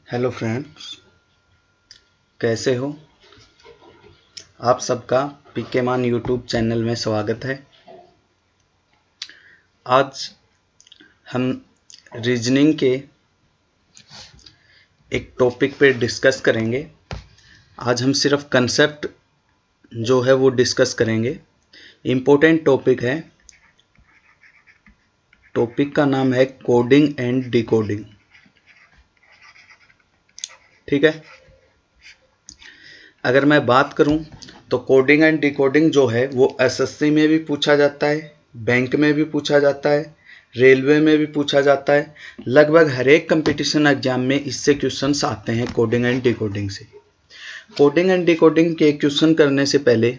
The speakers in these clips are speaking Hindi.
हेलो फ्रेंड्स, कैसे हो? आप सबका पीके मान यूट्यूब चैनल में स्वागत है। आज हम रीजनिंग के एक टॉपिक पे डिस्कस करेंगे। आज हम सिर्फ कंसेप्ट जो है वो डिस्कस करेंगे। इम्पोर्टेंट टॉपिक है। टॉपिक का नाम है कोडिंग एंड डिकोडिंग। ठीक है, अगर मैं बात करूं तो कोडिंग एंड डिकोडिंग जो है वो एसएससी में भी पूछा जाता है, बैंक में भी पूछा जाता है, रेलवे में भी पूछा जाता है। लगभग हर एक कंपटीशन एग्जाम में इससे क्वेश्चंस आते हैं कोडिंग एंड डिकोडिंग से। कोडिंग एंड डिकोडिंग के क्वेश्चन करने से पहले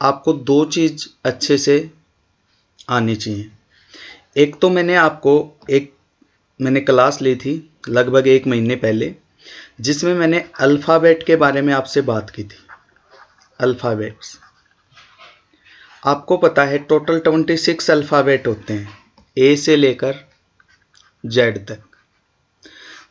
आपको दो चीज़ अच्छे से आनी चाहिए। एक तो मैंने क्लास ली थी लगभग 1 महीने पहले, जिसमें मैंने अल्फ़ाबेट के बारे में आपसे बात की थी। अल्फ़ाबेट्स आपको पता है टोटल 26 अल्फ़ाबेट होते हैं, ए से लेकर जेड तक।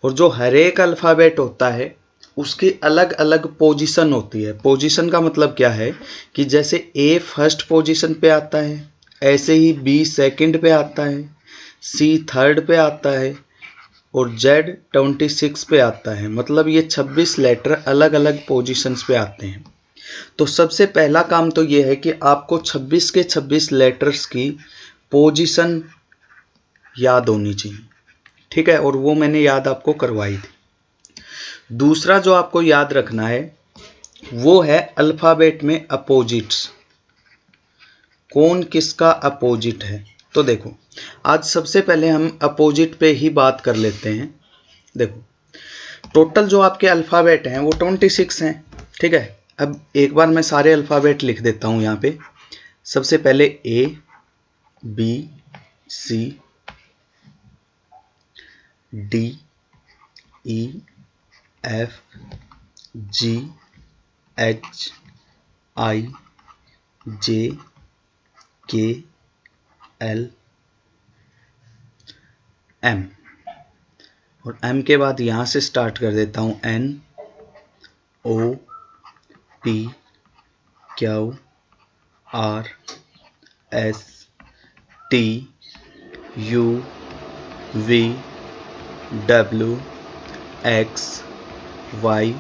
और जो हर एक अल्फ़ाबेट होता है उसकी अलग अलग पोजीशन होती है। पोजीशन का मतलब क्या है कि जैसे ए फर्स्ट पोजीशन पे आता है, ऐसे ही बी सेकंड पे आता है, सी थर्ड पे आता है और जेड 26 पे आता है। मतलब ये 26 लेटर अलग अलग पोजीशंस पे आते हैं। तो सबसे पहला काम तो ये है कि आपको 26 के 26 लेटर्स की पोजीशन याद होनी चाहिए। ठीक है, और वो मैंने याद आपको करवाई थी। दूसरा जो आपको याद रखना है वो है अल्फ़ाबेट में अपोजिट्स। कौन किसका अपोजिट है? तो देखो, आज सबसे पहले हम अपोजिट पे ही बात कर लेते हैं। देखो, टोटल जो आपके अल्फ़ाबेट हैं वो 26 हैं। ठीक है, अब एक बार मैं सारे अल्फ़ाबेट लिख देता हूँ यहाँ पे। सबसे पहले ए, बी, सी, डी, ई, एफ, जी, एच, आई, जे, के, एल, एम। और एम के बाद यहाँ से स्टार्ट कर देता हूँ N, O, P, Q, R, S, T, U, V, W, X, Y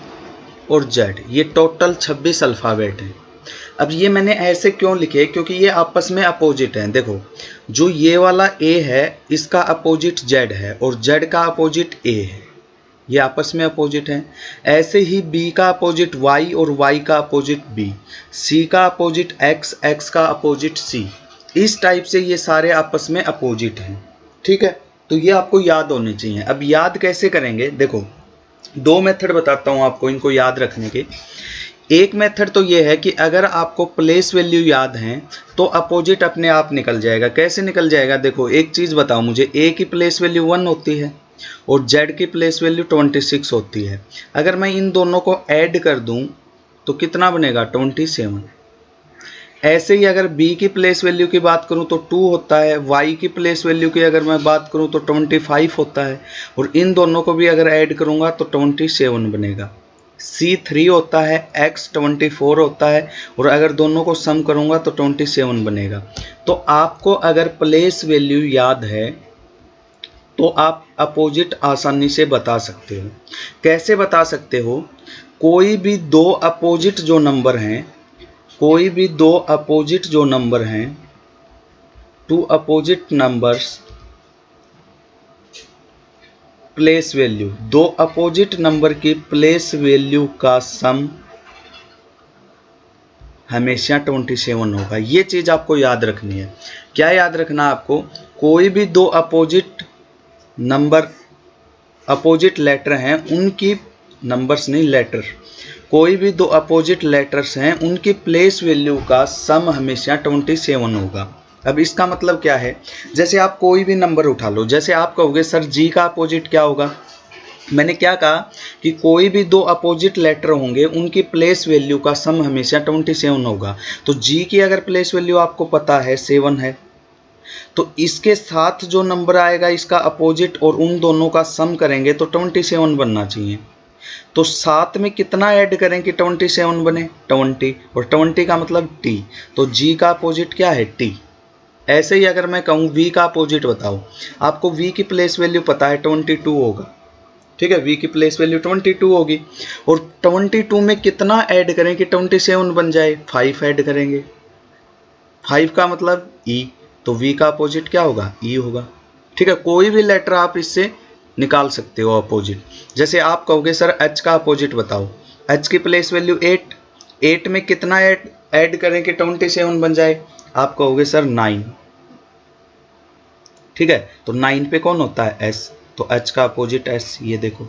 और जेड। ये टोटल 26 अल्फ़ाबेट हैं। अब ये मैंने ऐसे क्यों लिखे? क्योंकि ये आपस में अपोजिट हैं। देखो, जो ये वाला ए है इसका अपोजिट जेड है और जेड का अपोजिट ए है। ये आपस में अपोजिट हैं। ऐसे ही बी का अपोजिट वाई और वाई का अपोजिट बी, सी का अपोजिट एक्स, एक्स का अपोजिट सी। इस टाइप से ये सारे आपस में अपोजिट हैं। ठीक है, तो ये आपको याद होने चाहिए। अब याद कैसे करेंगे? देखो, दो मेथड बताता हूं आपको इनको याद रखने के। एक मेथड तो ये है कि अगर आपको प्लेस वैल्यू याद है तो अपोजिट अपने आप निकल जाएगा। कैसे निकल जाएगा? देखो, एक चीज़ बताओ मुझे, ए की प्लेस वैल्यू 1 होती है और जेड की प्लेस वैल्यू 26 होती है। अगर मैं इन दोनों को ऐड कर दूं तो कितना बनेगा? 27। ऐसे ही अगर b की प्लेस वैल्यू की बात करूं तो 2 होता है, y की प्लेस वैल्यू की अगर मैं बात करूं तो 25 होता है और इन दोनों को भी अगर ऐड करूंगा तो 27 बनेगा। c 3 होता है, x 24 होता है और अगर दोनों को सम करूंगा तो 27 बनेगा। तो आपको अगर प्लेस वैल्यू याद है तो आप अपोजिट आसानी से बता सकते हो। कैसे बता सकते हो? कोई भी दो अपोजिट जो नंबर हैं, कोई भी दो अपोजिट जो नंबर हैं, two opposite numbers place value, दो अपोजिट नंबर की प्लेस वैल्यू का सम हमेशा 27 होगा। ये चीज आपको याद रखनी है। क्या याद रखना आपको? कोई भी दो अपोजिट नंबर, अपोजिट लेटर हैं, उनकी नंबर्स नहीं लेटर, कोई भी दो अपोजिट लेटर्स हैं उनकी प्लेस वैल्यू का सम हमेशा 27 होगा। अब इसका मतलब क्या है? जैसे आप कोई भी नंबर उठा लो, जैसे आप कहोगे सर जी का अपोजिट क्या होगा? मैंने क्या कहा कि कोई भी दो अपोजिट लेटर होंगे उनकी प्लेस वैल्यू का सम हमेशा 27 होगा। तो जी की अगर प्लेस वैल्यू आपको पता है 7 है, तो इसके साथ जो नंबर आएगा इसका अपोजिट और उन दोनों का सम करेंगे तो 27 बनना चाहिए। तो साथ में कितना ऐड करें कि 27 बने? 20, और 20 का मतलब t, तो g का अपोजिट क्या है? t। ऐसे ही अगर मैं कहूँ v का अपोजिट बताओ, आपको v की प्लेस वैल्यू पता है 22 होगा, ठीक है, v की प्लेस वैल्यू 22 होगी, और 22 में कितना ऐड करें कि 27 बन जाए? 5 ऐड करेंगे। 5 का मतलब e, तो v का अपोजिट क्या होगा? e होगा, ठीक है। कोई भी लेटर आप इससे निकाल सकते हो अपोजिट। जैसे आप कहोगे सर h का अपोजिट बताओ, h की प्लेस वैल्यू 8, 8 में कितना ऐड करें कि 27 बन जाए? आप कहोगे सर 9, ठीक है, तो 9 पे कौन होता है? s, तो h का अपोजिट s, ये देखो।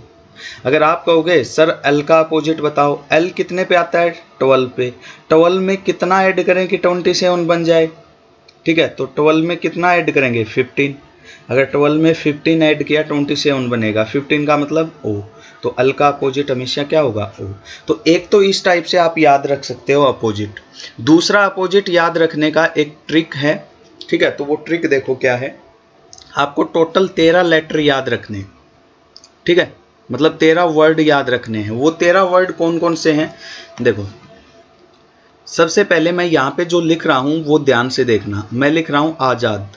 अगर आप कहोगे सर l का अपोजिट बताओ, l कितने पे आता है? 12 पे, 12 में कितना ऐड करें कि 27 बन जाए? ठीक है, तो 12 में कितना ऐड करेंगे? 15। अगर 12 में 15 ऐड किया 27 बनेगा, 15 का मतलब o, तो l का अपोजिट हमेशा क्या होगा? o। तो एक तो इस टाइप से आप याद रख सकते हो अपोजिट। दूसरा अपोजिट याद रखने का एक ट्रिक है, ठीक है, तो वो ट्रिक देखो क्या है। आपको टोटल 13 लेटर याद रखने हैं, ठीक है, मतलब 13 वर्ड याद रखने हैं। वो 13 वर्ड कौन कौन से हैं? देखो, सबसे पहले मैं यहां पे जो लिख रहा हूं वो ध्यान से देखना। मैं लिख रहा हूं आजाद,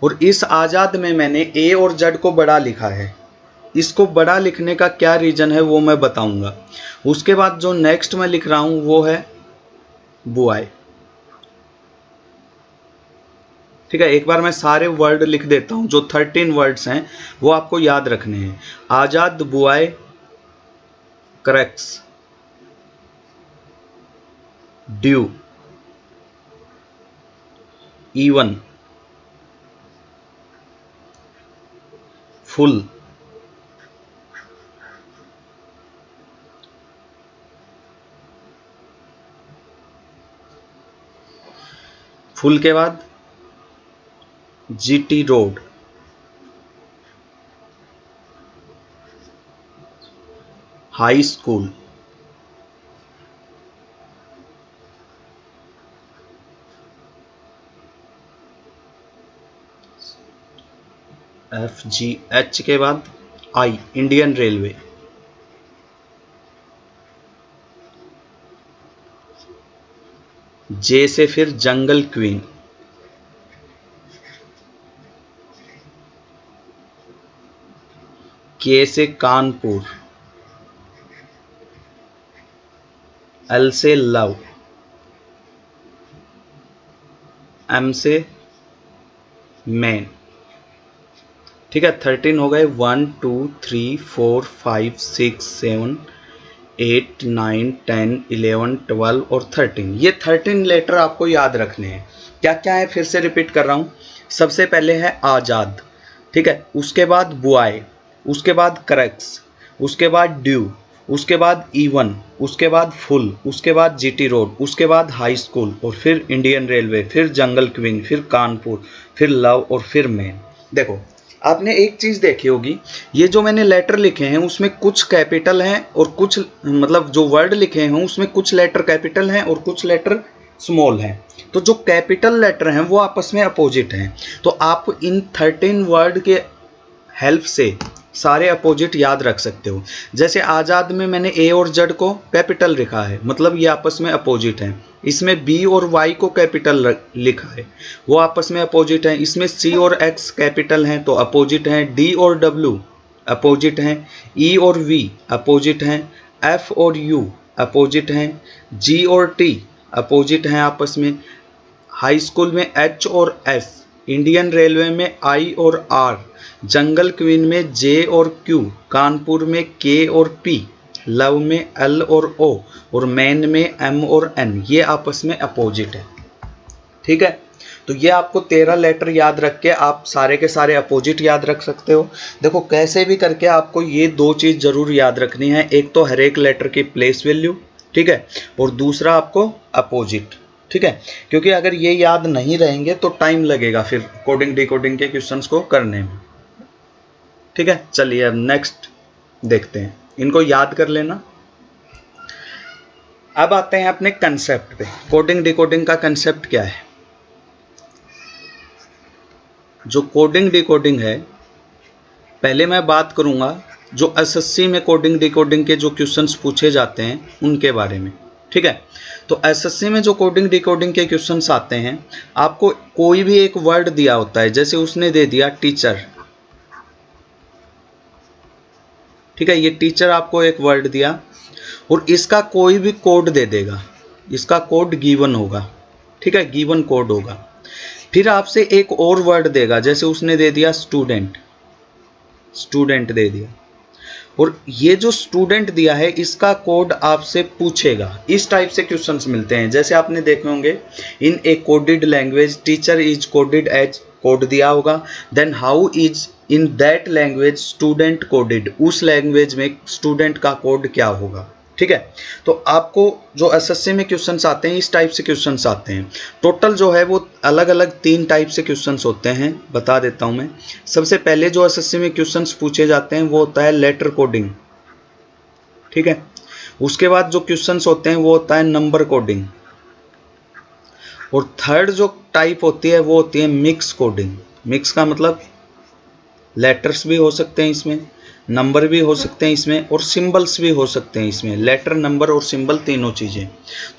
और इस आजाद में मैंने ए और जेड को बड़ा लिखा है। इसको बड़ा लिखने का क्या रीजन है वो मैं बताऊंगा। उसके बाद जो नेक्स्ट मैं लिख रहा हूं वो है बुआई, ठीक है। एक बार मैं सारे वर्ड लिख देता हूं, जो 13 वर्ड्स हैं वो आपको याद रखने हैं। आजाद, बुआई, cracks, due, even, full, full के बाद GT road, high school, F G H के बाद आई, इंडियन रेलवे, जे से फिर जंगल क्वीन, के से कानपुर, एल से लव, एम से मैन, ठीक है। 13 हो गए, 1 2 3 4 5 6 7 8 9 10 11 12 और 13। ये 13 लेटर आपको याद रखने हैं। क्या क्या है फिर से रिपीट कर रहा हूं। सबसे पहले है आजाद, ठीक है, उसके बाद बुआई, उसके बाद क्रैक्स, उसके बाद ड्यू, उसके बाद इवन, उसके बाद फुल, उसके बाद जीटी रोड, उसके बाद हाई स्कूल, और फिर इंडियन रेलवे, फिर जंगल क्वीन, फिर कानपुर, फिर लव, और फिर मैन। देखो, आपने एक चीज देखी होगी, ये जो मैंने लेटर लिखे हैं उसमें कुछ कैपिटल हैं और कुछ, मतलब जो वर्ड लिखे हैं उसमें कुछ लेटर कैपिटल हैं और कुछ लेटर स्मॉल हैं। तो जो कैपिटल लेटर हैं वो आपस में अपोजिट हैं। तो आप इन 13 वर्ड के हेल्प से सारे अपोजिट याद रख सकते हो। जैसे आजाद में मैंने ए और जेड को कैपिटल लिखा है, मतलब ये आपस में अपोजिट हैं। इसमें बी और वाई को कैपिटल लिखा है, वो आपस में अपोजिट हैं। इसमें सी और एक्स कैपिटल हैं तो अपोजिट हैं। डी और डब्ल्यू अपोजिट हैं। ई और वी अपोजिट हैं। एफ और यू अपोजिट हैं। जी और टी अपोजिट हैं आपस में। हाई स्कूल में एच और एस, इंडियन रेलवे में आई और आर, जंगल क्वीन में जे और क्यू, कानपुर में के और पी, लव में एल और ओ, और मैन में एम और एन, ये आपस में अपोजिट है, ठीक है। तो ये आपको 13 लेटर याद रख के आप सारे के सारे अपोजिट याद रख सकते हो। देखो, कैसे भी करके आपको ये दो चीज जरूर याद रखनी है, एक तो हर एक लेटर की प्लेस वैल्यू, ठीक है, और दूसरा आपको अपोजिट, ठीक है। क्योंकि अगर ये याद नहीं रहेंगे तो टाइम लगेगा फिर कोडिंग डिकोडिंग के क्वेश्चंस को करने में, ठीक है। चलिए अब नेक्स्ट देखते हैं, इनको याद कर लेना। अब आते हैं अपने कंसेप्ट पे। कोडिंग डिकोडिंग का कंसेप्ट क्या है? जो कोडिंग डिकोडिंग है, पहले मैं बात करूंगा जो एसएससी में कोडिंग डिकोडिंग के जो क्वेश्चंस पूछे जाते हैं उनके बारे में। ठीक है, तो एसएससी में जो कोडिंग डिकोडिंग के क्वेश्चंस आते हैं, आपको कोई भी एक वर्ड दिया होता है, जैसे उसने दे दिया टीचर। ठीक है, ये टीचर आपको एक वर्ड दिया और इसका कोई भी कोड दे देगा, इसका कोड गिवन होगा। ठीक है, गिवन कोड होगा। फिर आपसे एक और वर्ड देगा, जैसे उसने दे दिया स्टूडेंट, स्टूडेंट दे दिया, और ये जो स्टूडेंट दिया है इसका कोड आपसे पूछेगा। इस टाइप से क्वेश्चंस मिलते हैं, जैसे आपने देखे होंगे in a coded language teacher is coded as, code दिया होगा, then how is in that language student coded, उस लैंग्वेज में स्टूडेंट का कोड क्या होगा। ठीक है, तो आपको जो एसएससी में क्वेश्चंस आते हैं इस टाइप से क्वेश्चंस आते हैं। टोटल जो है वो अलग अलग 3 टाइप से क्वेश्चंस होते हैं, बता देता हूं मैं। सबसे पहले जो एसएससी में क्वेश्चंस पूछे जाते हैं वो होता है लेटर कोडिंग। ठीक है, उसके बाद जो क्वेश्चंस होते हैं वो होता है नंबर कोडिंग, और थर्ड जो टाइप होती है वो होती है मिक्स कोडिंग। मिक्स का मतलब लेटर्स भी हो सकते हैं इसमें, नंबर भी हो सकते हैं इसमें, और सिंबल्स भी हो सकते हैं इसमें, लेटर नंबर और सिंबल तीनों चीज़ें।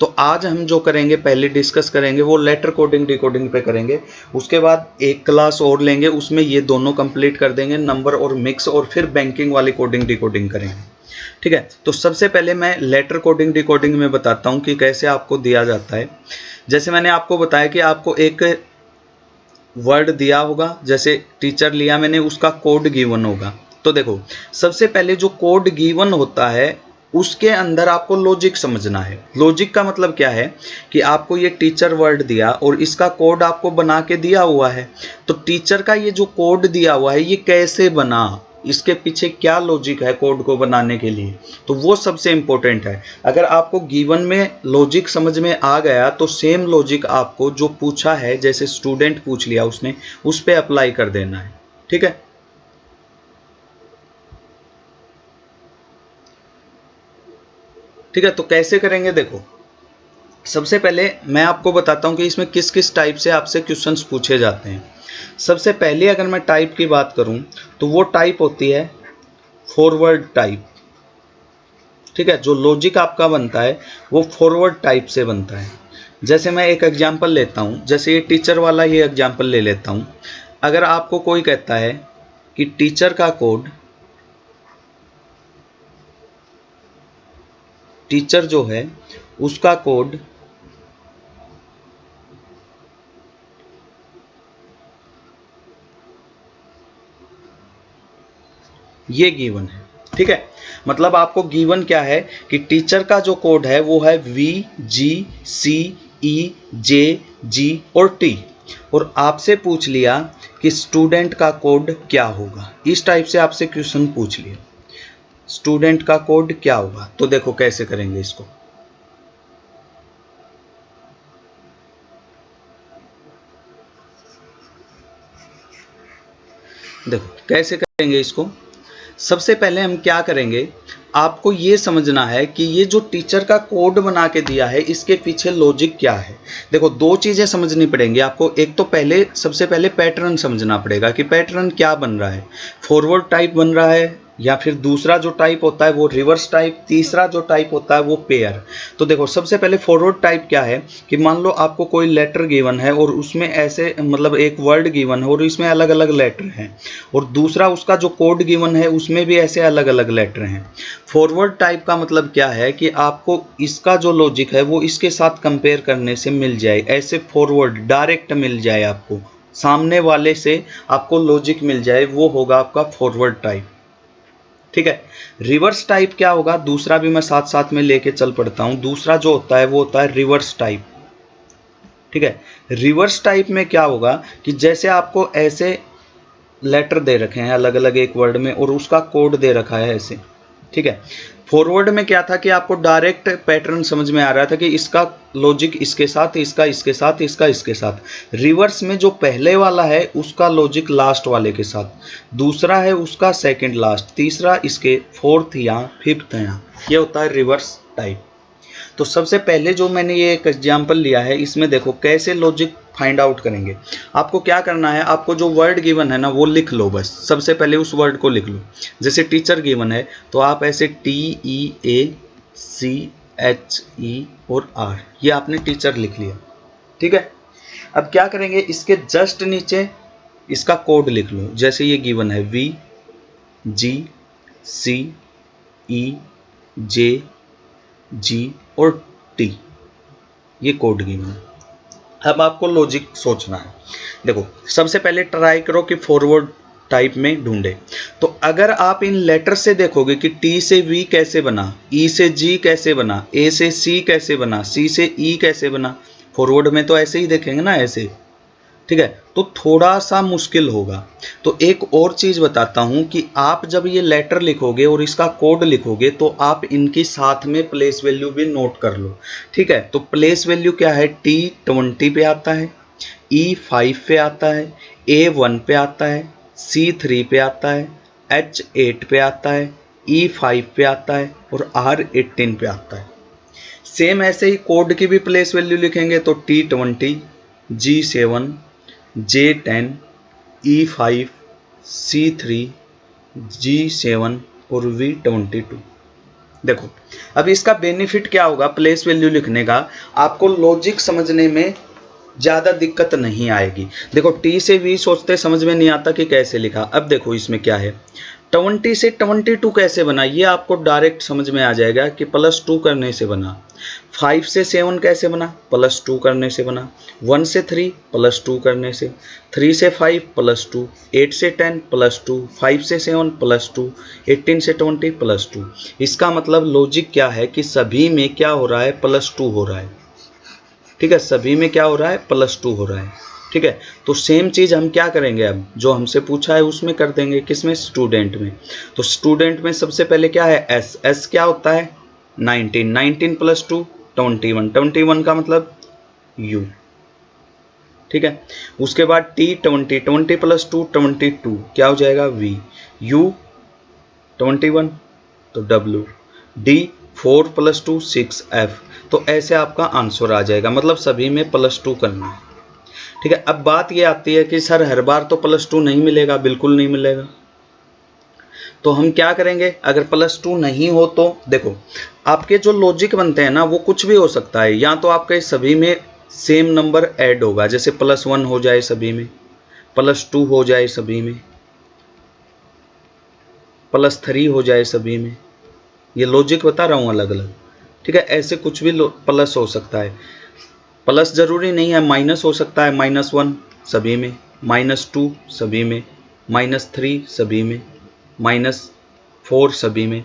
तो आज हम जो करेंगे, पहले डिस्कस करेंगे वो लेटर कोडिंग डिकोडिंग पे करेंगे, उसके बाद एक क्लास और लेंगे उसमें ये दोनों कंप्लीट कर देंगे, नंबर और मिक्स, और फिर बैंकिंग वाली कोडिंग डिकोडिंग करेंगे। ठीक है, तो सबसे पहले मैं लेटर कोडिंग डिकोडिंग में बताता हूँ कि कैसे आपको दिया जाता है। जैसे मैंने आपको बताया कि आपको एक वर्ड दिया होगा, जैसे टीचर लिया मैंने, उसका कोड गिवन होगा। तो देखो, सबसे पहले जो कोड गिवन होता है उसके अंदर आपको लॉजिक समझना है। लॉजिक का मतलब क्या है कि आपको ये टीचर वर्ड दिया और इसका कोड आपको बना के दिया हुआ है, तो टीचर का ये जो कोड दिया हुआ है ये कैसे बना, इसके पीछे क्या लॉजिक है कोड को बनाने के लिए, तो वो सबसे इंपॉर्टेंट है। अगर आपको गिवन में लॉजिक समझ में आ गया तो सेम लॉजिक आपको जो पूछा है, जैसे स्टूडेंट पूछ लिया उसने, उस पर अप्लाई कर देना है। ठीक है, ठीक है, तो कैसे करेंगे देखो, सबसे पहले मैं आपको बताता हूं कि इसमें किस किस टाइप से आपसे क्वेश्चंस पूछे जाते हैं। सबसे पहले अगर मैं टाइप की बात करूं तो वो टाइप होती है फॉरवर्ड टाइप। ठीक है, जो लॉजिक आपका बनता है वो फॉरवर्ड टाइप से बनता है। जैसे मैं एक एग्जांपल लेता हूं, जैसे ये टीचर वाला ये एग्जांपल ले लेता हूं। अगर आपको कोई कहता है कि टीचर का कोड, टीचर जो है उसका कोड ये गिवन है। ठीक है, मतलब आपको गिवन क्या है कि टीचर का जो कोड है वो है VGCEJG और T, और आपसे पूछ लिया कि स्टूडेंट का कोड क्या होगा। इस टाइप से आपसे क्वेश्चन पूछ लिया, स्टूडेंट का कोड क्या होगा। तो देखो कैसे करेंगे इसको, देखो कैसे करेंगे इसको। सबसे पहले हम क्या करेंगे, आपको ये समझना है कि ये जो टीचर का कोड बना के दिया है इसके पीछे लॉजिक क्या है। देखो, 2 चीज़ें समझनी पड़ेंगी आपको। एक तो पहले सबसे पहले पैटर्न समझना पड़ेगा कि पैटर्न क्या बन रहा है, फॉरवर्ड टाइप बन रहा है, या फिर दूसरा जो टाइप होता है वो रिवर्स टाइप, तीसरा जो टाइप होता है वो पेयर। तो देखो, सबसे पहले फॉरवर्ड टाइप क्या है कि मान लो आपको कोई लेटर गिवन है और उसमें ऐसे मतलब एक वर्ड गिवन है और इसमें अलग अलग लेटर हैं, और दूसरा उसका जो कोड गिवन है उसमें भी ऐसे अलग अलग लेटर हैं। फॉरवर्ड टाइप का मतलब क्या है कि आपको इसका जो लॉजिक है वो इसके साथ कंपेयर करने से मिल जाए, ऐसे फॉरवर्ड डायरेक्ट मिल जाए, आपको सामने वाले से आपको लॉजिक मिल जाए, वो होगा आपका फॉरवर्ड टाइप। ठीक है, रिवर्स टाइप क्या होगा, दूसरा भी मैं साथ साथ में लेके चल पड़ता हूं। दूसरा जो होता है वो होता है रिवर्स टाइप। ठीक है, रिवर्स टाइप में क्या होगा कि जैसे आपको ऐसे लेटर दे रखे हैं अलग अलग एक वर्ड में और उसका कोड दे रखा है ऐसे। ठीक है, फॉरवर्ड में क्या था कि आपको डायरेक्ट पैटर्न समझ में आ रहा था कि इसका लॉजिक इसके साथ, इसका इसके साथ, इसका इसके साथ। रिवर्स में जो पहले वाला है उसका लॉजिक लास्ट वाले के साथ, दूसरा है उसका सेकंड लास्ट, तीसरा इसके फोर्थ या फिफ्थ यहाँ, ये होता है रिवर्स टाइप। तो सबसे पहले जो मैंने ये एक एग्जाम्पल लिया है इसमें देखो कैसे लॉजिक फाइंड आउट करेंगे। आपको क्या करना है, आपको जो वर्ड गिवन है ना वो लिख लो, बस सबसे पहले उस वर्ड को लिख लो। जैसे टीचर गिवन है तो आप ऐसे TEACHE और R, ये आपने टीचर लिख लिया, ठीक है। अब क्या करेंगे, इसके जस्ट नीचे इसका कोड लिख लो। जैसे ये गिवन है VGCEJ और T, ये कोड गिवन है। अब आपको लॉजिक सोचना है। देखो सबसे पहले ट्राई करो कि फॉरवर्ड टाइप में ढूंढे। तो अगर आप इन लेटर से देखोगे कि T से V कैसे बना, E से G कैसे बना, A से C कैसे बना, C से E कैसे बना, फॉरवर्ड में तो ऐसे ही देखेंगे ना, ऐसे, ठीक है। तो थोड़ा सा मुश्किल होगा। तो एक और चीज बताता हूं कि आप जब ये लेटर लिखोगे और इसका कोड लिखोगे तो आप इनकी साथ में प्लेस वैल्यू भी नोट कर लो, ठीक है। तो प्लेस वैल्यू क्या है, T20 पे आता है, E5 पे आता है, A1 पे आता है, C3 पे आता है, H8 पे आता है, E5 पे आता है और R18 पे आता है। सेम ऐसे ही कोड की भी प्लेस वैल्यू लिखेंगे तो T20, G7, J10, E5, C3, G7 और V22। देखो अब इसका बेनिफिट क्या होगा प्लेस वैल्यू लिखने का, आपको लॉजिक समझने में ज़्यादा दिक्कत नहीं आएगी। देखो T से V सोचते समझ में नहीं आता कि कैसे लिखा। अब देखो इसमें क्या है, 20 से 22 कैसे बना, ये आपको डायरेक्ट समझ में आ जाएगा कि +2 करने से बना। 5 से 7 कैसे बना, +2 करने से बना। 1 से 3 +2 करने से, 3 से 5 +2, 8 से 10 +2, 5 से 7 +2, 18 से 20 +2। इसका मतलब लॉजिक क्या है कि सभी में क्या हो रहा है, +2 हो रहा है, ठीक है। सभी में क्या हो रहा है, +2 हो रहा है, ठीक है। तो सेम चीज़ हम क्या करेंगे, अब जो हमसे पूछा है उसमें कर देंगे, किसमें, स्टूडेंट में। तो स्टूडेंट में सबसे पहले क्या है, एस क्या होता है, 19, 19 + 2 21, 21 का मतलब यू, ठीक है। उसके बाद T20, 20 + 2 22 क्या हो जाएगा, वी, यू 21 तो W, D 4 + 2 6 F। तो ऐसे आपका आंसर आ जाएगा, मतलब सभी में +2 करना है, ठीक है। अब बात ये आती है कि सर हर बार तो +2 नहीं मिलेगा, बिल्कुल नहीं मिलेगा। तो हम क्या करेंगे, अगर +2 नहीं हो तो देखो आपके जो लॉजिक बनते हैं ना वो कुछ भी हो सकता है। या तो आपके सभी में सेम नंबर ऐड होगा, जैसे +1 हो जाए सभी में, +2 हो जाए सभी में, +3 हो जाए सभी में। ये लॉजिक बता रहा हूँ अलग अलग, ठीक है। ऐसे कुछ भी प्लस हो सकता है। प्लस जरूरी नहीं है, माइनस हो सकता है, -1 सभी में, -2 सभी में, -3 सभी में, -4 सभी में।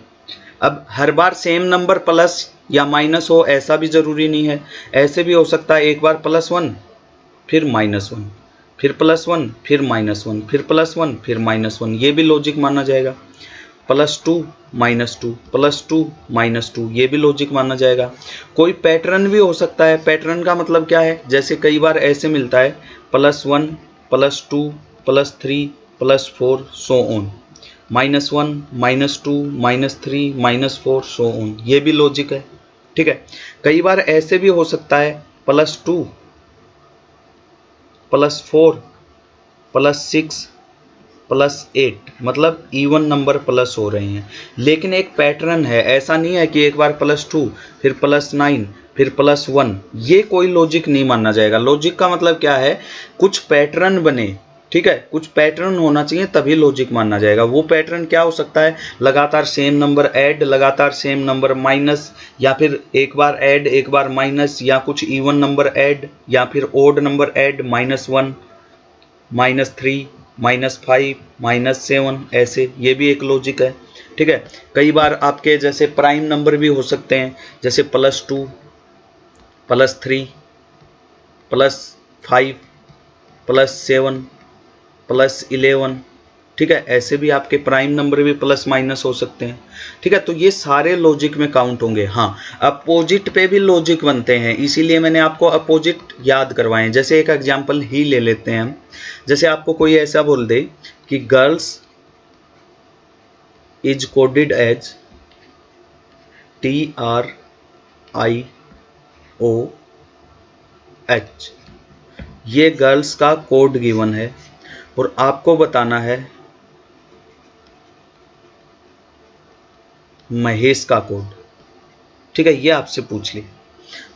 अब हर बार सेम नंबर प्लस या माइनस हो ऐसा भी जरूरी नहीं है। ऐसे भी हो सकता है एक बार +1 फिर -1 फिर +1 फिर -1 फिर +1 फिर -1, ये भी लॉजिक माना जाएगा। +2 -2 +2 -2, ये भी लॉजिक माना जाएगा। कोई पैटर्न भी हो सकता है। पैटर्न का मतलब क्या है, जैसे कई बार ऐसे मिलता है +1 +2 +3 +4 सो ऑन, -1 -2 -3 -4 सो ऑन, ये भी लॉजिक है, ठीक है। कई बार ऐसे भी हो सकता है +2 +4 +6 +8, मतलब इवन नंबर प्लस हो रहे हैं। लेकिन एक पैटर्न है, ऐसा नहीं है कि एक बार +2 फिर +9 फिर +1, ये कोई लॉजिक नहीं माना जाएगा। लॉजिक का मतलब क्या है, कुछ पैटर्न बने, ठीक है, कुछ पैटर्न होना चाहिए तभी लॉजिक माना जाएगा। वो पैटर्न क्या हो सकता है, लगातार सेम नंबर ऐड, लगातार सेम नंबर माइनस, या फिर एक बार ऐड एक बार माइनस, या कुछ इवन नंबर ऐड या फिर ओड नंबर ऐड, -1 -3 -5 -7, ऐसे, ये भी एक लॉजिक है, ठीक है। कई बार आपके जैसे प्राइम नंबर भी हो सकते हैं, जैसे +2 +3 +5 +7 +11, ठीक है। ऐसे भी आपके प्राइम नंबर भी प्लस माइनस हो सकते हैं, ठीक है। तो ये सारे लॉजिक में काउंट होंगे। हाँ, अपोजिट पे भी लॉजिक बनते हैं, इसीलिए मैंने आपको अपोजिट याद करवाए। जैसे एक एग्जांपल ही ले लेते हैं हम। जैसे आपको कोई ऐसा बोल दे कि girls is coded as TRIOH, ये गर्ल्स का कोड गिवन है और आपको बताना है महेश का कोड। ठीक है, ये आपसे पूछ ली।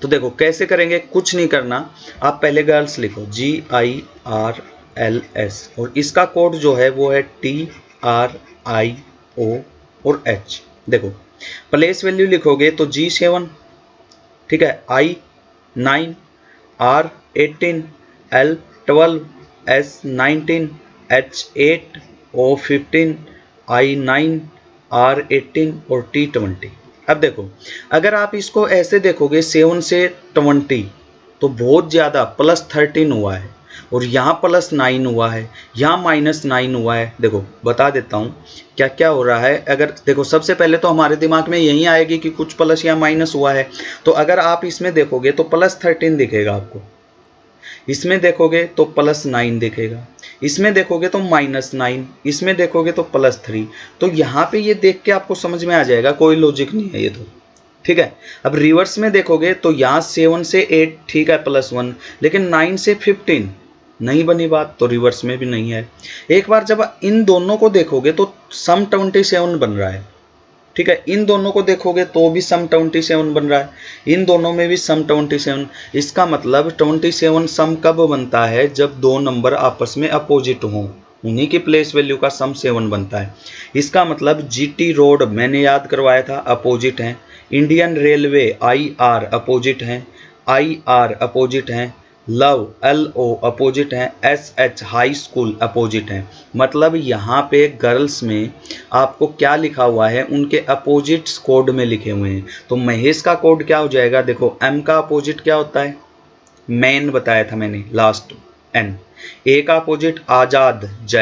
तो देखो कैसे करेंगे, कुछ नहीं करना, आप पहले गर्ल्स लिखो GIRLS और इसका कोड जो है वो है TRIO और H। देखो प्लेस वैल्यू लिखोगे तो G7, ठीक है, I9, R18, L12, S19, H8, O15, I9, R18 और T20। अब देखो अगर आप इसको ऐसे देखोगे 7 से 20 तो बहुत ज़्यादा +13 हुआ है और यहाँ +9 हुआ है, यहाँ -9 हुआ है। देखो बता देता हूँ क्या क्या हो रहा है। अगर देखो सबसे पहले तो हमारे दिमाग में यही आएगी कि कुछ प्लस या माइनस हुआ है। तो अगर आप इसमें देखोगे तो +13 दिखेगा आपको, इसमें देखोगे तो +9 दिखेगा, इसमें देखोगे तो -9, इसमें देखोगे तो +3। तो यहाँ पे ये देख के आपको समझ में आ जाएगा कोई लॉजिक नहीं है ये तो। ठीक है, अब रिवर्स में देखोगे तो यहाँ 7 से 8 ठीक है +1, लेकिन 9 से 15 नहीं बनी बात, तो रिवर्स में भी नहीं है। एक बार जब इन दोनों को देखोगे तो सम 27 बन रहा है। ठीक है, इन दोनों को देखोगे तो भी सम 27 बन रहा है, इन दोनों में भी सम 27। इसका मतलब 27 सम कब बनता है, जब दो नंबर आपस में अपोजिट हों, उन्हीं की प्लेस वैल्यू का सम 7 बनता है। इसका मतलब GT रोड मैंने याद करवाया था अपोजिट हैं, इंडियन रेलवे IR अपोजिट हैं, IR अपोजिट हैं, लव LO अपोजिट हैं, SH हाई स्कूल अपोजिट हैं। मतलब यहाँ पे गर्ल्स में आपको क्या लिखा हुआ है, उनके अपोजिट्स कोड में लिखे हुए हैं। तो महेश का कोड क्या हो जाएगा, देखो M का अपोजिट क्या होता है, मैन बताया था मैंने लास्ट, N। A का अपोजिट आजाद Z,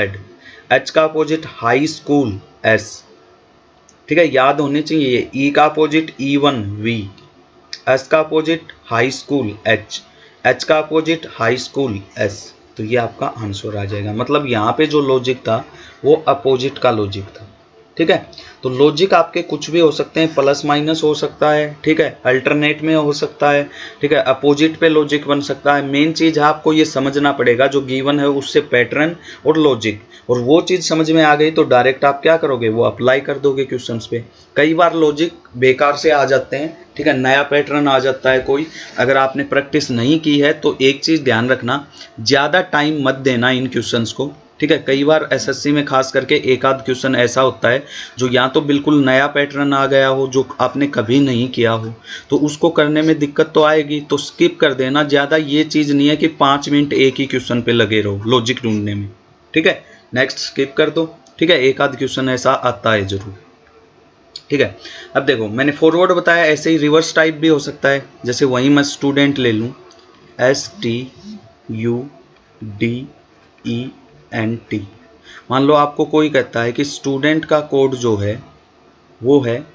H का अपोजिट हाई स्कूल S। ठीक है, याद होने चाहिए। E का अपोजिट E1 V, S का opposite high school H, H का अपोजिट हाई स्कूल S। तो ये आपका आंसर आ जाएगा। मतलब यहाँ पे जो लॉजिक था वो अपोजिट का लॉजिक था। ठीक है, तो लॉजिक आपके कुछ भी हो सकते हैं, प्लस माइनस हो सकता है, ठीक है, अल्टरनेट में हो सकता है, ठीक है, अपोजिट पे लॉजिक बन सकता है। मेन चीज़ है आपको ये समझना पड़ेगा जो गिवन है उससे पैटर्न और लॉजिक, और वो चीज़ समझ में आ गई तो डायरेक्ट आप क्या करोगे, वो अप्लाई कर दोगे क्वेश्चंस पे। कई बार लॉजिक बेकार से आ जाते हैं, ठीक है, नया पैटर्न आ जाता है कोई, अगर आपने प्रैक्टिस नहीं की है तो एक चीज़ ध्यान रखना, ज़्यादा टाइम मत देना इन क्वेश्चंस को। ठीक है, कई बार SSC में खास करके एक आध क्वेश्चन ऐसा होता है जो या तो बिल्कुल नया पैटर्न आ गया हो जो आपने कभी नहीं किया हो, तो उसको करने में दिक्कत तो आएगी, तो स्किप कर देना। ज़्यादा ये चीज़ नहीं है कि 5 मिनट एक ही क्वेश्चन पे लगे रहो लॉजिक ढूंढने में। ठीक है, नेक्स्ट स्किप कर दो। ठीक है, एक आध क्वेश्चन ऐसा आता है जरूर। ठीक है, अब देखो मैंने फॉरवर्ड बताया, ऐसे ही रिवर्स टाइप भी हो सकता है। जैसे वहीं मैं स्टूडेंट ले लूँ, STUDENT। मान लो आपको कोई कहता है कि स्टूडेंट का कोड जो है वो है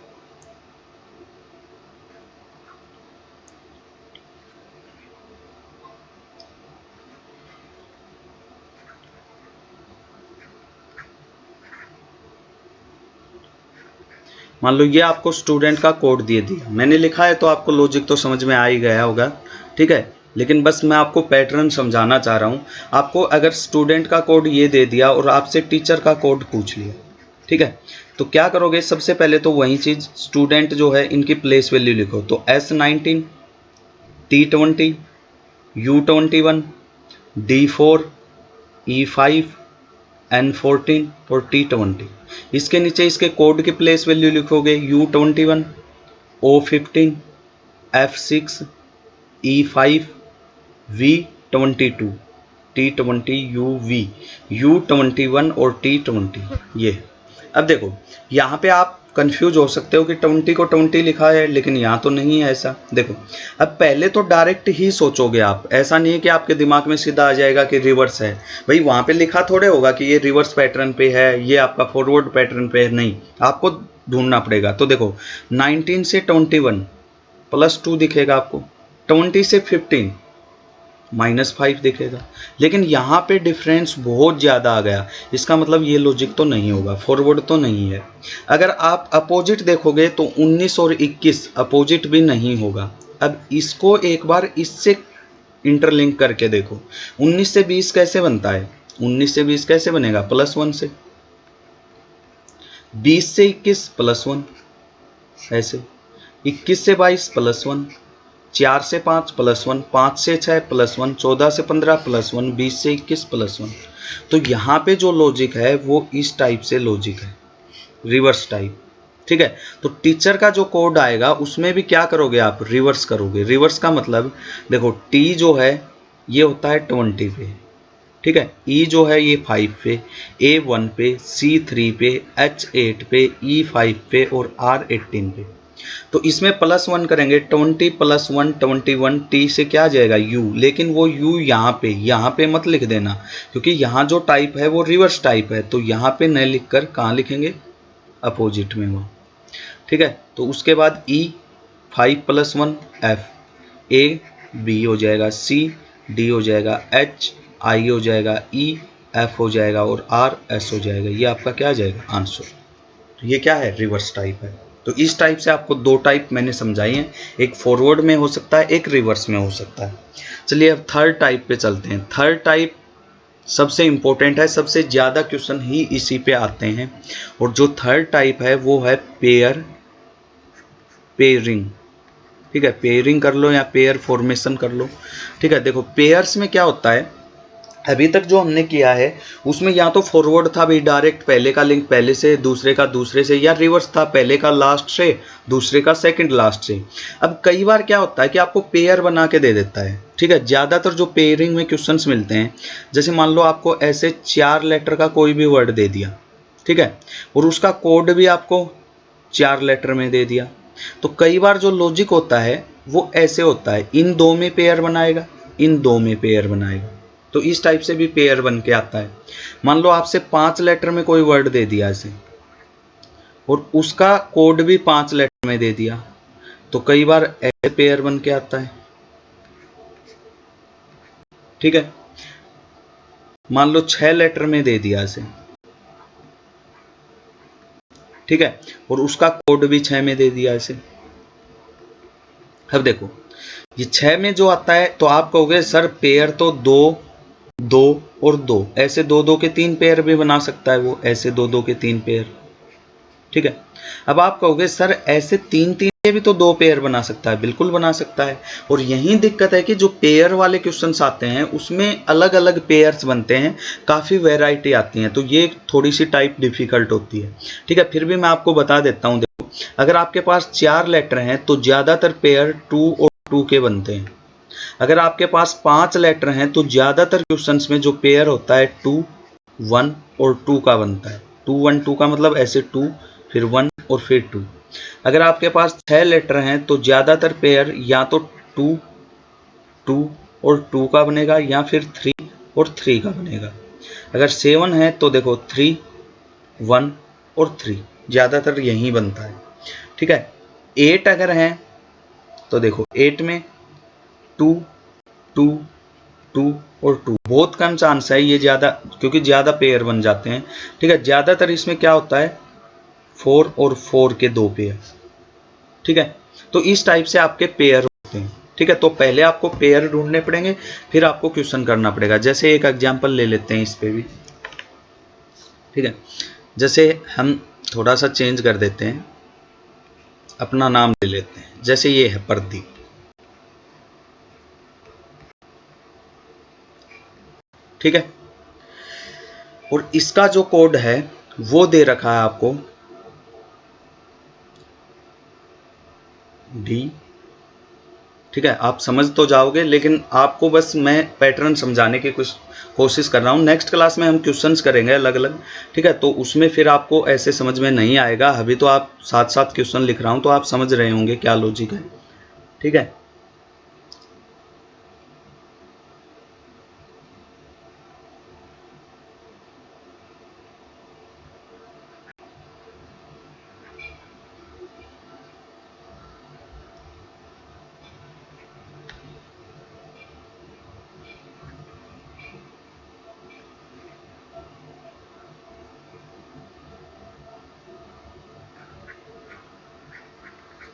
मान लो ये आपको स्टूडेंट का कोड दे दिया, मैंने लिखा है तो आपको लॉजिक तो समझ में आ ही गया होगा। ठीक है, लेकिन बस मैं आपको पैटर्न समझाना चाह रहा हूँ। आपको अगर स्टूडेंट का कोड ये दे दिया और आपसे टीचर का कोड पूछ लिया, ठीक है, तो क्या करोगे, सबसे पहले तो वही चीज़, स्टूडेंट जो है इनकी प्लेस वैल्यू लिखो। तो S19, T20, U21, D4, E5, N14 और T20। इसके नीचे इसके कोड की प्लेस वैल्यू लिखोगे, U21, O15, F6, E5, V22, T20, UV, U21 और T20 ये। अब देखो यहाँ पे आप कंफ्यूज हो सकते हो कि 20 को 20 लिखा है लेकिन यहाँ तो नहीं है ऐसा। देखो अब पहले तो डायरेक्ट ही सोचोगे आप, ऐसा नहीं है कि आपके दिमाग में सीधा आ जाएगा कि रिवर्स है। भाई वहाँ पे लिखा थोड़े होगा कि ये रिवर्स पैटर्न पे है, ये आपका फॉरवर्ड पैटर्न पे है, नहीं, आपको ढूंढना पड़ेगा। तो देखो 19 से 21 +2 दिखेगा आपको, 20 से 15 -5 दिखेगा, लेकिन यहाँ पे डिफरेंस बहुत ज़्यादा आ गया। इसका मतलब ये लॉजिक तो नहीं होगा, फॉरवर्ड तो नहीं है। अगर आप अपोजिट देखोगे तो 19 और 21 अपोजिट भी नहीं होगा। अब इसको एक बार इससे इंटरलिंक करके देखो। 19 से 20 कैसे बनता है? 19 से 20 कैसे बनेगा? +1 से। 20 से 21 +1, ऐसे। 21 से 22 +1, 4 से 5 +1, 5 से 6 +1, 14 से 15 +1, 20 से 21 +1। तो यहाँ पे जो लॉजिक है वो इस टाइप से लॉजिक है, रिवर्स टाइप। ठीक है, तो टीचर का जो कोड आएगा उसमें भी क्या करोगे आप? रिवर्स करोगे। रिवर्स का मतलब देखो, टी जो है ये होता है 20 पे, ठीक है, ई जो है ये 5 पे, ए 1 पे, सी 3 पे, एच 8 पे, ई 5 पे और आर 18 पे। तो इसमें +1 करेंगे, 20 + 1 21, टी से क्या आ जाएगा? यू। लेकिन वो यू यहाँ पे मत लिख देना, क्योंकि यहाँ जो टाइप है वो रिवर्स टाइप है, तो यहाँ पे न लिख कर कहाँ लिखेंगे? अपोजिट में वो। ठीक है, तो उसके बाद ई 5 + 1 एफ, ए बी हो जाएगा, सी डी हो जाएगा, एच आई हो जाएगा, ई एफ हो जाएगा और आर एस हो जाएगा। ये आपका क्या आ जाएगा? आंसर। तो ये क्या है? रिवर्स टाइप है। तो इस टाइप से आपको दो टाइप मैंने समझाई हैं, एक फॉरवर्ड में हो सकता है, एक रिवर्स में हो सकता है। चलिए अब थर्ड टाइप पे चलते हैं। थर्ड टाइप सबसे इंपॉर्टेंट है, सबसे ज़्यादा क्वेश्चन ही इसी पे आते हैं। और जो थर्ड टाइप है वो है पेयरिंग। ठीक है, पेयरिंग कर लो या पेयर फॉर्मेशन कर लो। ठीक है, देखो पेयर्स में क्या होता है, अभी तक जो हमने किया है उसमें या तो फॉरवर्ड था भाई, डायरेक्ट पहले का लिंक पहले से, दूसरे का दूसरे से, या रिवर्स था, पहले का लास्ट से, दूसरे का सेकंड लास्ट से। अब कई बार क्या होता है कि आपको पेयर बना के दे देता है। ठीक है, ज़्यादातर जो पेयरिंग में क्वेश्चंस मिलते हैं, जैसे मान लो आपको ऐसे 4 लेटर का कोई भी वर्ड दे दिया, ठीक है, और उसका कोड भी आपको 4 लेटर में दे दिया, तो कई बार जो लॉजिक होता है वो ऐसे होता है, इन दो में पेयर बनाएगा, इन दो में पेयर बनाएगा। तो इस टाइप से भी पेयर बन के आता है। मान लो आपसे 5 लेटर में कोई वर्ड दे दिया ऐसे, और उसका कोड भी 5 लेटर में दे दिया, तो कई बार ऐसे पेयर बन के आता है। ठीक है, मान लो 6 लेटर में दे दिया ऐसे, ठीक है, और उसका कोड भी 6 में दे दिया ऐसे। अब देखो ये 6 में जो आता है, तो आप कहोगे सर पेयर तो दो, दो और दो, ऐसे दो दो के 3 पेयर भी बना सकता है वो, ऐसे दो दो के 3 पेयर। ठीक है, अब आप कहोगे सर ऐसे 3 3 के भी तो 2 पेयर बना सकता है। बिल्कुल बना सकता है, और यही दिक्कत है कि जो पेयर वाले क्वेश्चंस आते हैं उसमें अलग अलग पेयर्स बनते हैं, काफ़ी वैरायटी आती हैं, तो ये थोड़ी सी टाइप डिफिकल्ट होती है। ठीक है, फिर भी मैं आपको बता देता हूँ। देखो अगर आपके पास 4 लेटर हैं तो ज़्यादातर पेयर 2 और 2 के बनते हैं। अगर आपके पास 5 लेटर हैं तो ज़्यादातर क्वेश्चंस में जो पेयर होता है 2 1 और 2 का बनता है। 2 1 2 का मतलब ऐसे 2 फिर 1 और फिर 2। अगर आपके पास 6 लेटर हैं तो ज़्यादातर पेयर या तो 2 2 और 2 का बनेगा, या फिर 3 और 3 का बनेगा। अगर 7 है तो देखो 3 1 और 3, ज़्यादातर यही बनता है। ठीक है, 8 अगर हैं तो देखो 8 में 2 2 2 और 2, बहुत कम चांस है ये ज़्यादा, क्योंकि ज़्यादा पेयर बन जाते हैं। ठीक है, ज़्यादातर इसमें क्या होता है 4 और 4 के 2 पेयर। ठीक है, तो इस टाइप से आपके पेयर होते हैं। ठीक है, तो पहले आपको पेयर ढूंढने पड़ेंगे, फिर आपको क्वेश्चन करना पड़ेगा। जैसे एक एग्जांपल ले लेते हैं इस पे भी। ठीक है, जैसे हम थोड़ा सा चेंज कर देते हैं, अपना नाम ले लेते हैं, जैसे ये है प्रदीप। ठीक है, और इसका जो कोड है वो दे रखा है आपको डी। ठीक है, आप समझ तो जाओगे, लेकिन आपको बस मैं पैटर्न समझाने की कुछ कोशिश कर रहा हूँ। नेक्स्ट क्लास में हम क्वेश्चंस करेंगे अलग अलग। ठीक है, तो उसमें फिर आपको ऐसे समझ में नहीं आएगा। अभी तो आप साथ साथ क्वेश्चन लिख रहा हूँ तो आप समझ रहे होंगे क्या लॉजिक है। ठीक है,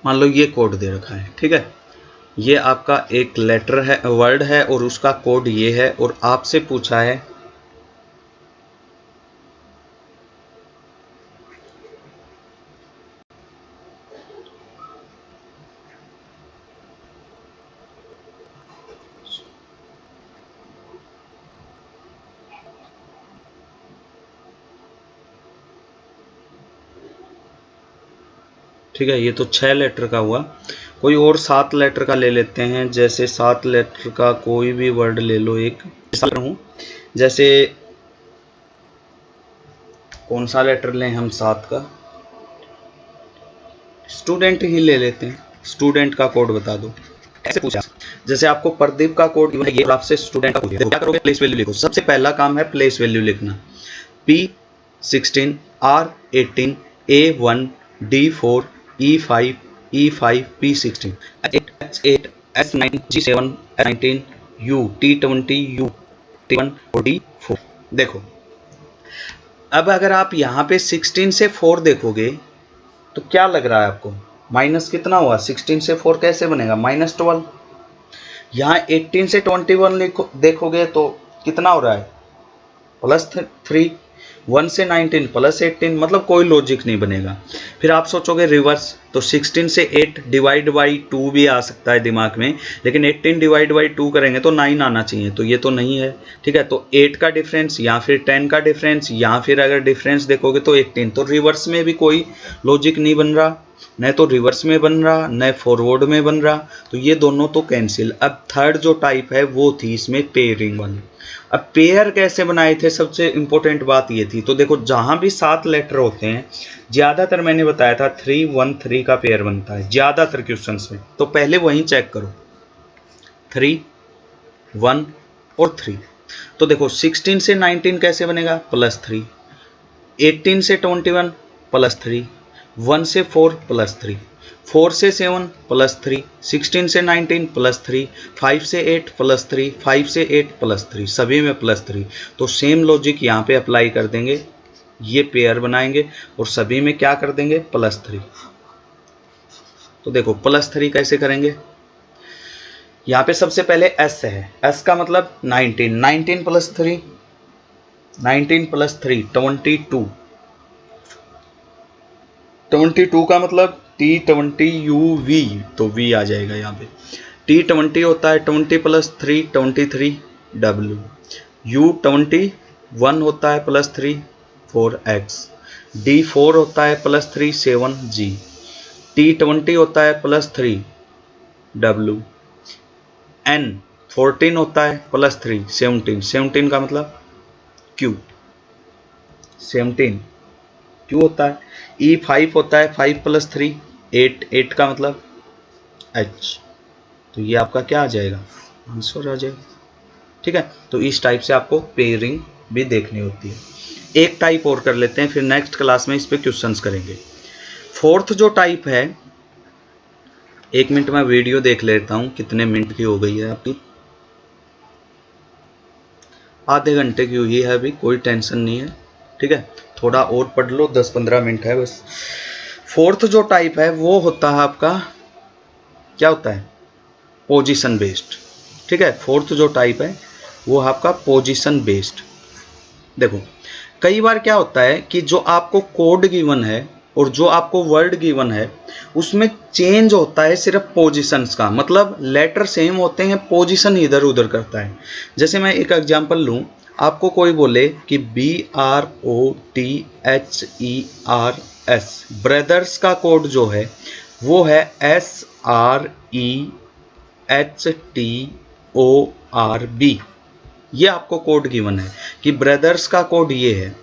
मान लो ये कोड दे रखा है। ठीक है, ये आपका एक लेटर है, वर्ड है, और उसका कोड ये है, और आपसे पूछा है ठीक है। ये तो 6 लेटर का हुआ। कोई और 7 लेटर का ले लेते हैं। जैसे 7 लेटर का कोई भी वर्ड ले लो। एक हूँ, जैसे कौन सा लेटर लें हम 7 का? स्टूडेंट ही ले लेते हैं। स्टूडेंट का कोड बता दो। ऐसे पूछा, जैसे आपको प्रदीप का कोड है, ये आपसे स्टूडेंट का कोड है, क्या करोगे? प्लेस वैल्यू लिखो। सबसे पहला काम है प्लेस वैल्यू लिखना। P16, R18, A1, D4, E5, E5, P16, H8, S9, G7, S19, U, T20, U, T1 और D4। देखो, अब अगर आप यहाँ पे 16 से 4 देखोगे तो क्या लग रहा है आपको? माइनस कितना हुआ? 16 से 4 कैसे बनेगा? -12। यहाँ 18 से 21 देखोगे तो कितना हो रहा है? +3। 1 से 19 +18, मतलब कोई लॉजिक नहीं बनेगा। फिर आप सोचोगे रिवर्स, तो 16 से 8 डिवाइड बाई 2 भी आ सकता है दिमाग में, लेकिन 18 डिवाइड बाई 2 करेंगे तो 9 आना चाहिए, तो ये तो नहीं है। ठीक है, तो 8 का डिफरेंस या फिर 10 का डिफरेंस, या फिर अगर डिफरेंस देखोगे तो 18, तो रिवर्स में भी कोई लॉजिक नहीं बन रहा, न तो रिवर्स में बन रहा न फॉरवर्ड में बन रहा, तो ये दोनों तो कैंसिल। अब थर्ड जो टाइप है वो थी इसमें पेयरिंग वाली। अब पेयर कैसे बनाए थे, सबसे इंपॉर्टेंट बात ये थी। तो देखो, जहां भी 7 लेटर होते हैं, ज्यादातर मैंने बताया था 3 1 3 का पेयर बनता है ज्यादातर क्वेश्चंस में, तो पहले वहीं चेक करो 3 1 और 3। तो देखो 16 से 19 कैसे बनेगा? +3। 18 से 21 +3। 1 से 4 +3। 4 से 7 +3। 16 से 19 +3। 5 से 8 +3। 5 से 8 +3, सभी में +3। तो सेम लॉजिक यहाँ पे अप्लाई कर देंगे, ये पेयर बनाएंगे और सभी में क्या कर देंगे? +3। तो देखो +3 कैसे करेंगे? यहाँ पे सबसे पहले S है, S का मतलब 19, 19 + 3, 19 + 3 22, 22 का मतलब T20UV, तो V आ जाएगा यहाँ पे। T20 होता है 20 + 3 23 W। U21 होता है +3 4X। D4 होता है +3 7G। T20 होता है +3 W। N14 होता है +3 17, 17 का मतलब Q, 17 Q होता है। E5 होता है 5 + 3 8, 8 का मतलब H। तो ये आपका क्या आ जाएगा? आंसर आ जाएगा। ठीक है, तो इस टाइप से आपको पेयरिंग भी देखनी होती है। एक टाइप और कर लेते हैं, फिर नेक्स्ट क्लास में इस पे क्वेश्चंस करेंगे। फोर्थ जो टाइप है, 1 मिनट में वीडियो देख लेता हूं कितने मिनट की हो गई है आपकी। आधे घंटे की हुई है अभी, कोई टेंशन नहीं है। ठीक है, थोड़ा और पढ़ लो, 10 15 मिनट है बस। फोर्थ जो टाइप है वो होता है आपका, क्या होता है? Position based. ठीक है, फोर्थ जो टाइप है वो आपका पोजीशन बेस्ड। देखो, कई बार क्या होता है कि जो आपको कोड गिवन है और जो आपको वर्ड गिवन है उसमें चेंज होता है सिर्फ पोजीशंस का, मतलब लेटर सेम होते हैं, पोजीशन इधर उधर करता है। जैसे मैं एक एग्जांपल लूं, आपको कोई बोले कि BROTHERS, ब्रदर्स का कोड जो है वो है SREHTORB। ये आपको कोड गिवन है कि ब्रदर्स का कोड ये है,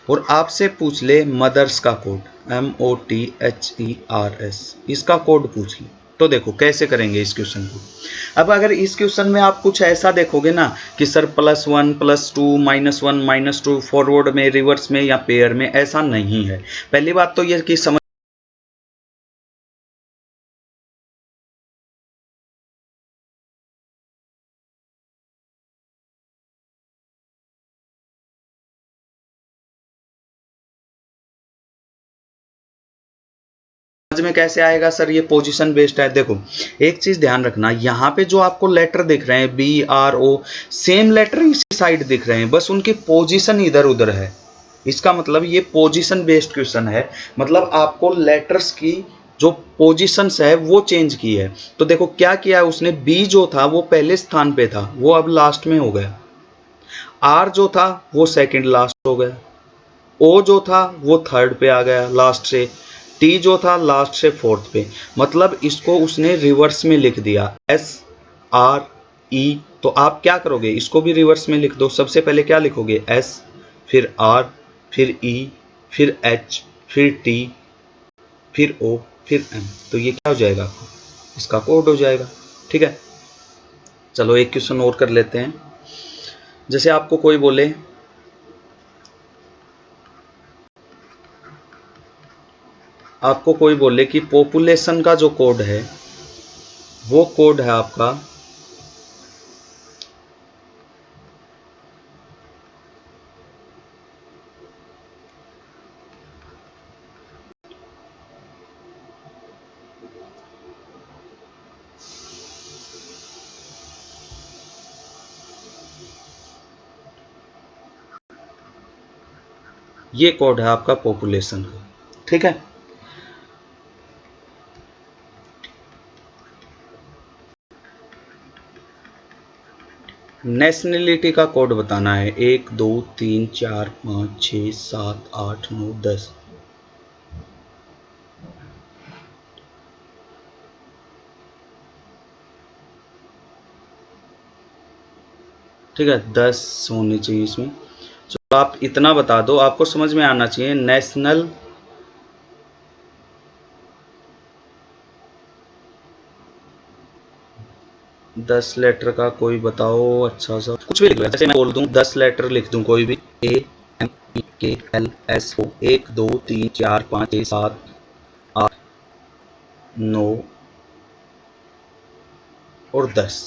और आपसे पूछ ले मदर्स का कोड, MOTHERS, इसका कोड पूछ ले, तो देखो कैसे करेंगे इस क्वेश्चन को। अब अगर इस क्वेश्चन में आप कुछ ऐसा देखोगे ना कि सर +1 +2 -1 -2 फॉरवर्ड में, रिवर्स में या पेयर में, ऐसा नहीं है। पहली बात तो ये कि समझ में कैसे आएगा सर ये पोजीशन बेस्ड है? देखो एक चीज ध्यान रखना, यहाँ पे जो आपको लेटर दिख रहे हैं B R O, same letter इसी साइड दिख रहे हैं, बस उनकी पोजीशन इधर उधर है। इसका मतलब ये पोजीशन बेस्ड क्वेश्चन है, मतलब आपको लेटर्स की जो पोजीशंस है वो चेंज की है। तो देखो क्या किया है उसने, बी जो था वो पहले स्थान पे था, वो अब लास्ट में हो गया। आर जो था वो सेकंड लास्ट हो गया। ओ जो था वो थर्ड पे आ गया लास्ट से। टी जो था लास्ट से फोर्थ पे। मतलब इसको उसने रिवर्स में लिख दिया, एस आर ई। तो आप क्या करोगे, इसको भी रिवर्स में लिख दो। सबसे पहले क्या लिखोगे, एस, फिर आर, फिर ई, फिर एच, फिर टी, फिर ओ, फिर एम। तो ये क्या हो जाएगा, इसका कोड हो जाएगा। ठीक है, चलो एक क्वेश्चन और कर लेते हैं। जैसे आपको कोई बोले कि पॉपुलेशन का जो कोड है वो कोड है आपका ये कोड है आपका पॉपुलेशन का। ठीक है, नेशनलिटी का कोड बताना है, 1 2 3 4 5 6 7 8 9 10। ठीक है, 10 होने चाहिए इसमें। तो आप इतना बता दो, आपको समझ में आना चाहिए नेशनल 10 लेटर का कोई बताओ अच्छा सा, कुछ भी लिख लो। जैसे मैं बोल दूं 10 लेटर लिख दूं कोई भी, ए एम ई के एल एस ओ, 1 2 3 4 5 6 7 8 9 और 10।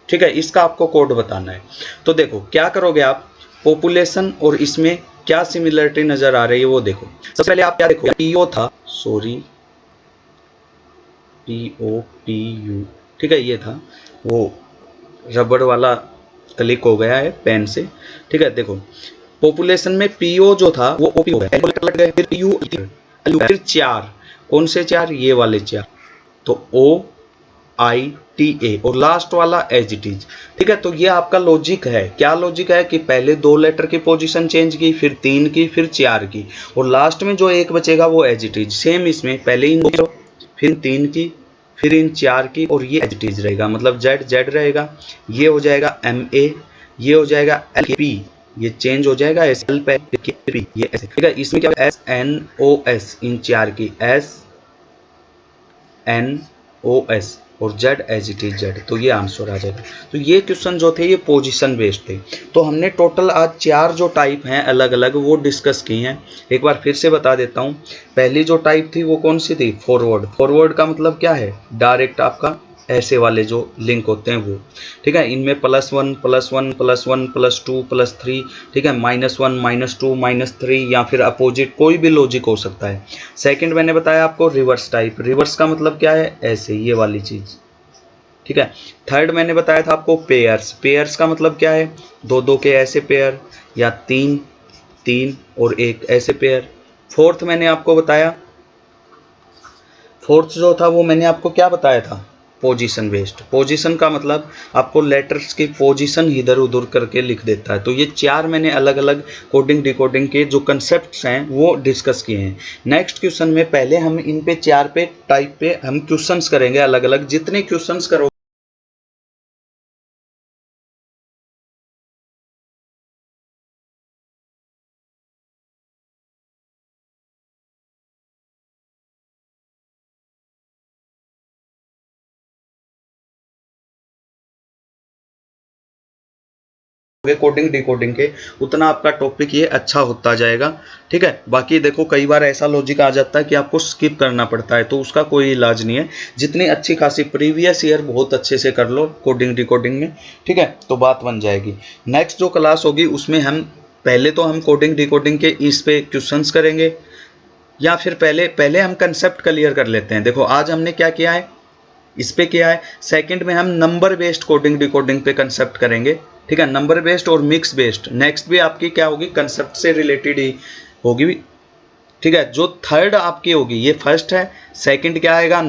ठीक है, इसका आपको कोड बताना है। तो देखो क्या करोगे आप, पॉपुलेशन और इसमें क्या सिमिलरिटी नजर आ रही है वो देखो। सबसे पहले आप क्या देखो, पीओ था, sorry P O P U, ठीक है ये था, वो रबड़ वाला क्लिक हो गया है पेन से। ठीक है, देखो पॉपुलेशन में पीओ जो था वो ओपी हो गया, लट गए, फिर यू, फिर चार, कौन से चार, ये वाले चार, तो ओ आई टी ए, और लास्ट वाला एज इट इज। ठीक है, तो ये आपका लॉजिक है। क्या लॉजिक है कि पहले 2 लेटर की पोजीशन चेंज की, फिर 3 की, फिर 4 की, और लास्ट में जो एक बचेगा वो एज इट इज। सेम इसमें पहले इन फिर 3 की, फिर इन 4 की, और ये एज इट इज रहेगा, मतलब जेड जेड रहेगा। ये हो जाएगा एम ए, ये हो जाएगा एल पी, ये चेंज हो जाएगा एस एल पे, ये ऐसे। ठीक है, इसमें क्या एस एन ओ एस, इन 4 की एस एन ओ एस, और Z as it is Z, तो ये आंसर आ जाएगा। तो ये क्वेश्चन जो थे ये पोजीशन बेस्ड थे। तो हमने टोटल आज 4 जो टाइप हैं अलग अलग वो डिस्कस की हैं। एक बार फिर से बता देता हूँ। पहली जो टाइप थी वो कौन सी थी, फॉरवर्ड। फॉरवर्ड का मतलब क्या है, डायरेक्ट आपका ऐसे वाले जो लिंक होते हैं वो। ठीक है, इनमें +1 +1 +1 +2 +3, ठीक है, -1 -2 -3, या फिर अपोजिट कोई भी लॉजिक हो सकता है। सेकंड मैंने बताया आपको रिवर्स टाइप। रिवर्स का मतलब क्या है, ऐसे ये वाली चीज। ठीक है, थर्ड मैंने बताया था आपको पेयर्स। पेयर्स का मतलब क्या है, 2 के ऐसे पेयर, या 3 3 और 1 ऐसे पेयर। फोर्थ मैंने आपको बताया, फोर्थ जो था वो मैंने आपको क्या बताया था, पोजीशन बेस्ड। पोजीशन का मतलब आपको लेटर्स की पोजीशन इधर उधर करके लिख देता है। तो ये 4 मैंने अलग अलग कोडिंग डिकोडिंग के जो कंसेप्ट्स हैं वो डिस्कस किए हैं। नेक्स्ट क्वेश्चन में पहले हम इन पे 4 पे टाइप पे हम क्वेश्चंस करेंगे अलग अलग। जितने क्वेश्चंस करोगे कोडिंग डिकोडिंग के, उतना आपका टॉपिक ये अच्छा होता जाएगा। ठीक है, बाकी देखो कई बार ऐसा लॉजिक आ जाता है कि आपको स्किप करना पड़ता है, तो उसका कोई इलाज नहीं है। जितनी अच्छी खासी प्रीवियस ईयर बहुत अच्छे से कर लो कोडिंग डिकोडिंग में, ठीक है, तो बात बन जाएगी। नेक्स्ट जो क्लास होगी उसमें हम पहले तो हम कोडिंग डिकोडिंग के इस पे क्वेश्चंस करेंगे, या फिर पहले हम कंसेप्ट क्लियर कर लेते हैं। देखो आज हमने क्या किया है, इस पे किया है। सेकंड में हम नंबर बेस्ड कोडिंग डिकोडिंग पे कंसेप्ट करेंगे, ठीक है, नंबर बेस्ड और मिक्स बेस्ड। नेक्स्ट भी आपकी क्या होगी, कंसेप्ट से रिलेटेड ही होगी, ठीक है। जो थर्ड आपकी होगी, ये फर्स्ट है, सेकंड क्या आएगा,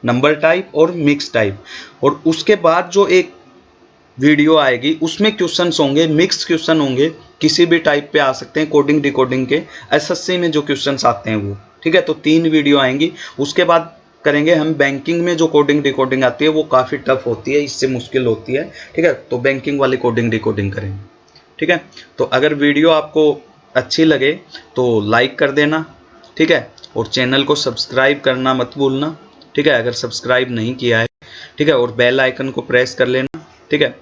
नंबर टाइप और मिक्स टाइप। और उसके बाद जो एक वीडियो आएगी उसमें क्वेश्चंस होंगे, मिक्स क्वेश्चन होंगे, किसी भी टाइप पे आ सकते हैं, कोडिंग डिकोडिंग के, एसएससी में जो क्वेश्चंस आते हैं वो, ठीक है। तो 3 वीडियो आएंगी। उसके बाद करेंगे हम बैंकिंग में जो कोडिंग डिकोडिंग आती है वो काफ़ी टफ होती है, इससे मुश्किल होती है, ठीक है। तो बैंकिंग वाली कोडिंग डिकोडिंग करेंगे, ठीक है। तो अगर वीडियो आपको अच्छी लगे तो लाइक कर देना, ठीक है, और चैनल को सब्सक्राइब करना मत भूलना, ठीक है, अगर सब्सक्राइब नहीं किया है, ठीक है, और बेल आइकन को प्रेस कर लेना, ठीक है।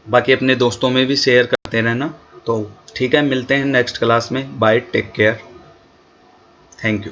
बाकी अपने दोस्तों में भी शेयर करते रहना। तो ठीक है, मिलते हैं नेक्स्ट क्लास में। Bye, take care, thank you.